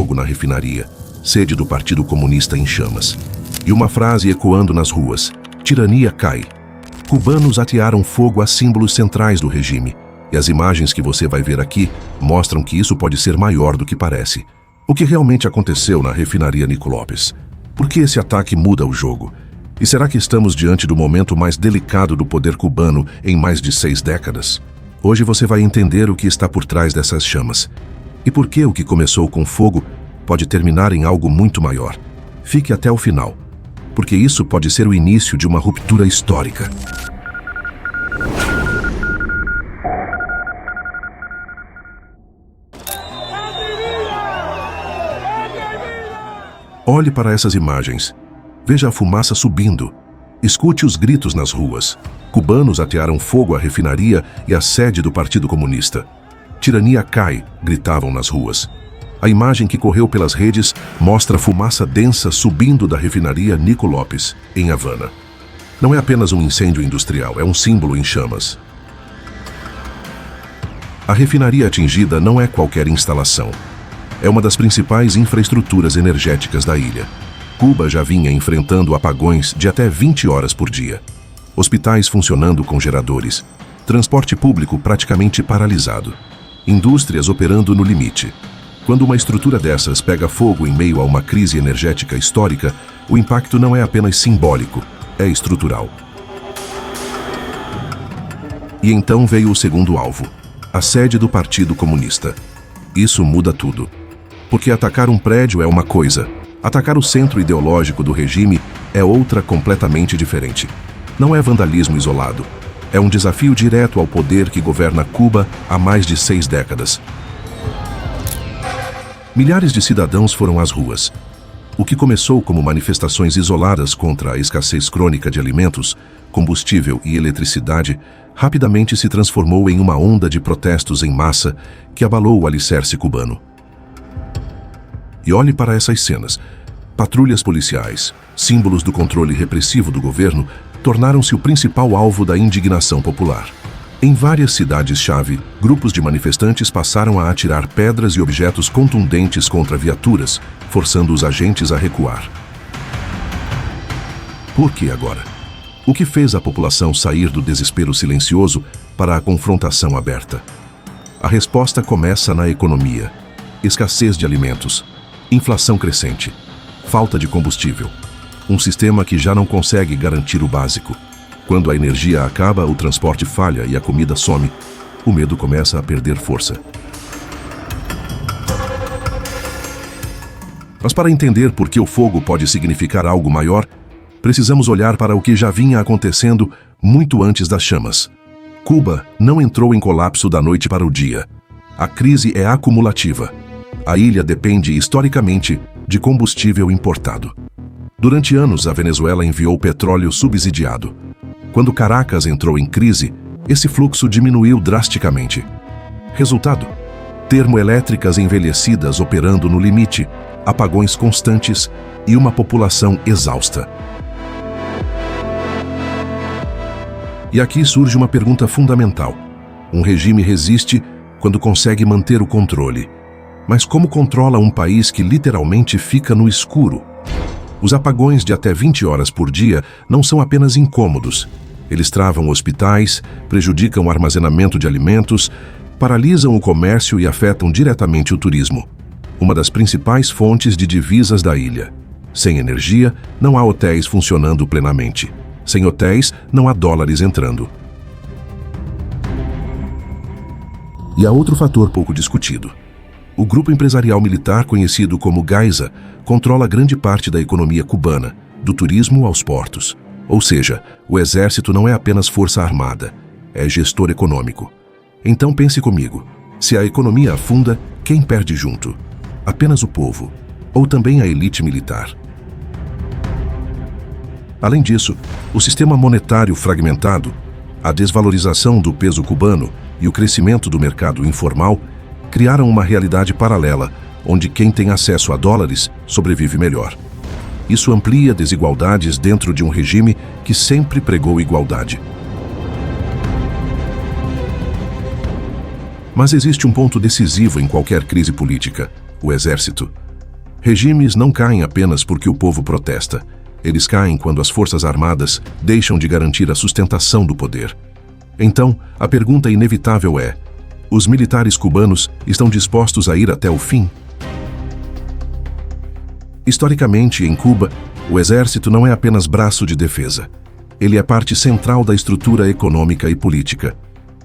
fogo na refinaria, sede do Partido Comunista em chamas. E uma frase ecoando nas ruas: tirania cai. Cubanos atearam fogo a símbolos centrais do regime, e as imagens que você vai ver aqui mostram que isso pode ser maior do que parece. O que realmente aconteceu na refinaria Nico Lopes? Por que esse ataque muda o jogo? E será que estamos diante do momento mais delicado do poder cubano em mais de 6 décadas? Hoje você vai entender o que está por trás dessas chamas. E por que o que começou com fogo pode terminar em algo muito maior. Fique até o final, porque isso pode ser o início de uma ruptura histórica. Olhe para essas imagens. Veja a fumaça subindo. Escute os gritos nas ruas. Cubanos atearam fogo à refinaria e à sede do Partido Comunista. Tirania cai, gritavam nas ruas. A imagem que correu pelas redes mostra fumaça densa subindo da refinaria Nico Lopes, em Havana. Não é apenas um incêndio industrial, é um símbolo em chamas. A refinaria atingida não é qualquer instalação. É uma das principais infraestruturas energéticas da ilha. Cuba já vinha enfrentando apagões de até 20 horas por dia. Hospitais funcionando com geradores. Transporte público praticamente paralisado. Indústrias operando no limite. Quando uma estrutura dessas pega fogo em meio a uma crise energética histórica, o impacto não é apenas simbólico, é estrutural. E então veio o segundo alvo, a sede do Partido Comunista. Isso muda tudo. Porque atacar um prédio é uma coisa, atacar o centro ideológico do regime é outra completamente diferente. Não é vandalismo isolado, é um desafio direto ao poder que governa Cuba há mais de 6 décadas. Milhares de cidadãos foram às ruas. O que começou como manifestações isoladas contra a escassez crônica de alimentos, combustível e eletricidade, rapidamente se transformou em uma onda de protestos em massa que abalou o alicerce cubano. E olhe para essas cenas. Patrulhas policiais, símbolos do controle repressivo do governo, tornaram-se o principal alvo da indignação popular. Em várias cidades-chave, grupos de manifestantes passaram a atirar pedras e objetos contundentes contra viaturas, forçando os agentes a recuar. Por que agora? O que fez a população sair do desespero silencioso para a confrontação aberta? A resposta começa na economia. Escassez de alimentos, inflação crescente, falta de combustível, um sistema que já não consegue garantir o básico. Quando a energia acaba, o transporte falha e a comida some, o medo começa a perder força. Mas para entender por que o fogo pode significar algo maior, precisamos olhar para o que já vinha acontecendo muito antes das chamas. Cuba não entrou em colapso da noite para o dia. A crise é acumulativa. A ilha depende historicamente de combustível importado. Durante anos, a Venezuela enviou petróleo subsidiado. Quando Caracas entrou em crise, esse fluxo diminuiu drasticamente. Resultado: termoelétricas envelhecidas operando no limite, apagões constantes e uma população exausta. E aqui surge uma pergunta fundamental. Um regime resiste quando consegue manter o controle. Mas como controla um país que literalmente fica no escuro? Os apagões de até 20 horas por dia não são apenas incômodos. Eles travam hospitais, prejudicam o armazenamento de alimentos, paralisam o comércio e afetam diretamente o turismo, uma das principais fontes de divisas da ilha. Sem energia, não há hotéis funcionando plenamente. Sem hotéis, não há dólares entrando. E há outro fator pouco discutido. O grupo empresarial militar conhecido como Gaisa controla grande parte da economia cubana, do turismo aos portos. Ou seja, o exército não é apenas força armada, é gestor econômico. Então pense comigo, se a economia afunda, quem perde junto? Apenas o povo, ou também a elite militar? Além disso, o sistema monetário fragmentado, a desvalorização do peso cubano e o crescimento do mercado informal criaram uma realidade paralela, onde quem tem acesso a dólares sobrevive melhor. Isso amplia desigualdades dentro de um regime que sempre pregou igualdade. Mas existe um ponto decisivo em qualquer crise política: o exército. Regimes não caem apenas porque o povo protesta. Eles caem quando as forças armadas deixam de garantir a sustentação do poder. Então, a pergunta inevitável é: os militares cubanos estão dispostos a ir até o fim? Historicamente, em Cuba, o exército não é apenas braço de defesa. Ele é parte central da estrutura econômica e política.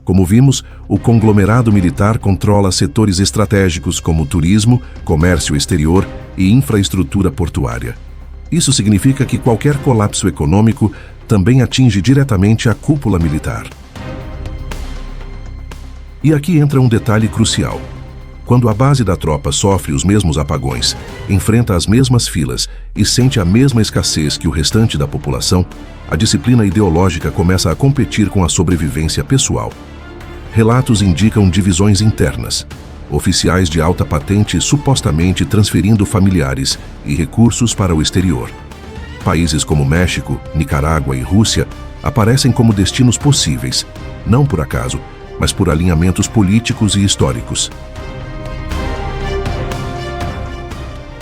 Como vimos, o conglomerado militar controla setores estratégicos como turismo, comércio exterior e infraestrutura portuária. Isso significa que qualquer colapso econômico também atinge diretamente a cúpula militar. E aqui entra um detalhe crucial. Quando a base da tropa sofre os mesmos apagões, enfrenta as mesmas filas e sente a mesma escassez que o restante da população, a disciplina ideológica começa a competir com a sobrevivência pessoal. Relatos indicam divisões internas. Oficiais de alta patente supostamente transferindo familiares e recursos para o exterior. Países como México, Nicarágua e Rússia aparecem como destinos possíveis, não por acaso, mas por alinhamentos políticos e históricos.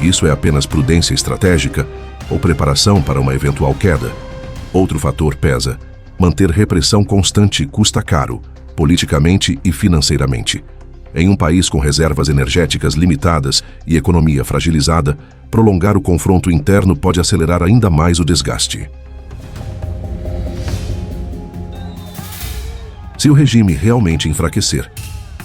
Isso é apenas prudência estratégica ou preparação para uma eventual queda? Outro fator pesa: manter repressão constante custa caro, politicamente e financeiramente. Em um país com reservas energéticas limitadas e economia fragilizada, prolongar o confronto interno pode acelerar ainda mais o desgaste. Se o regime realmente enfraquecer,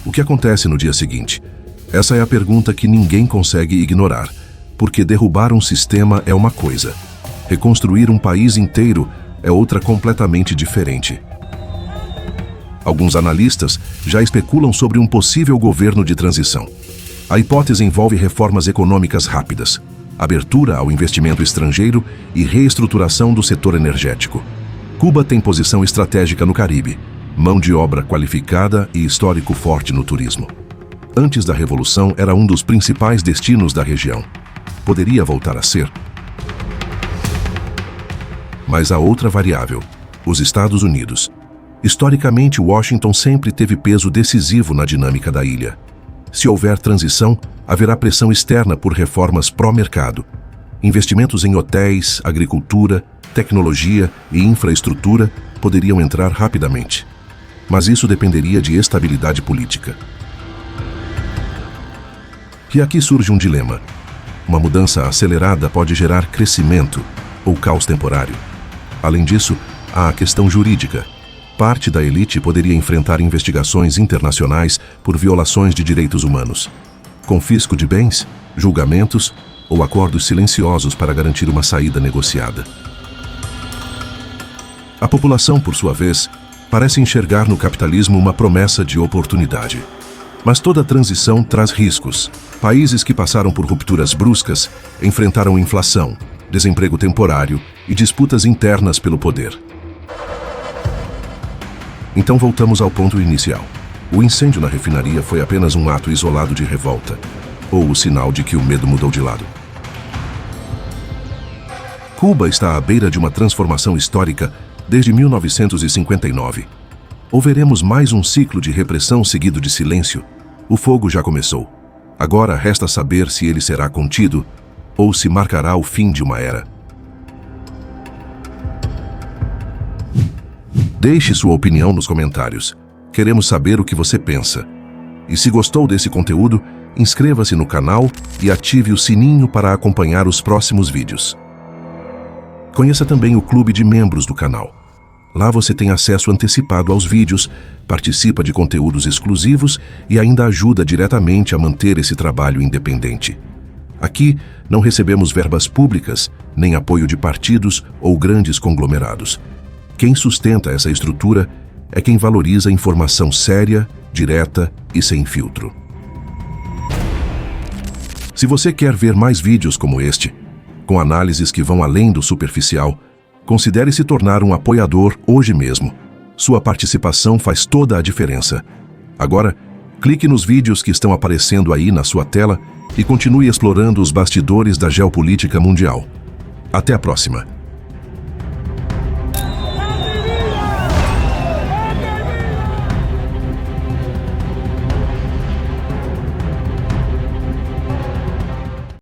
o que acontece no dia seguinte? Essa é a pergunta que ninguém consegue ignorar, porque derrubar um sistema é uma coisa, reconstruir um país inteiro é outra completamente diferente. Alguns analistas já especulam sobre um possível governo de transição. A hipótese envolve reformas econômicas rápidas, abertura ao investimento estrangeiro e reestruturação do setor energético. Cuba tem posição estratégica no Caribe, mão de obra qualificada e histórico forte no turismo. Antes da Revolução, era um dos principais destinos da região. Poderia voltar a ser. Mas há outra variável: os Estados Unidos. Historicamente, Washington sempre teve peso decisivo na dinâmica da ilha. Se houver transição, haverá pressão externa por reformas pró-mercado. Investimentos em hotéis, agricultura, tecnologia e infraestrutura poderiam entrar rapidamente. Mas isso dependeria de estabilidade política. E aqui surge um dilema. Uma mudança acelerada pode gerar crescimento ou caos temporário. Além disso, há a questão jurídica. Parte da elite poderia enfrentar investigações internacionais por violações de direitos humanos, confisco de bens, julgamentos ou acordos silenciosos para garantir uma saída negociada. A população, por sua vez, parece enxergar no capitalismo uma promessa de oportunidade. Mas toda transição traz riscos. Países que passaram por rupturas bruscas enfrentaram inflação, desemprego temporário e disputas internas pelo poder. Então voltamos ao ponto inicial. O incêndio na refinaria foi apenas um ato isolado de revolta, ou o sinal de que o medo mudou de lado. Cuba está à beira de uma transformação histórica desde 1959. Ou veremos mais um ciclo de repressão seguido de silêncio? O fogo já começou. Agora resta saber se ele será contido ou se marcará o fim de uma era. Deixe sua opinião nos comentários. Queremos saber o que você pensa. E se gostou desse conteúdo, inscreva-se no canal e ative o sininho para acompanhar os próximos vídeos. Conheça também o clube de membros do canal. Lá você tem acesso antecipado aos vídeos, participa de conteúdos exclusivos e ainda ajuda diretamente a manter esse trabalho independente. Aqui não recebemos verbas públicas, nem apoio de partidos ou grandes conglomerados. Quem sustenta essa estrutura é quem valoriza a informação séria, direta e sem filtro. Se você quer ver mais vídeos como este, com análises que vão além do superficial, considere se tornar um apoiador hoje mesmo. Sua participação faz toda a diferença. Agora, clique nos vídeos que estão aparecendo aí na sua tela e continue explorando os bastidores da geopolítica mundial. Até a próxima!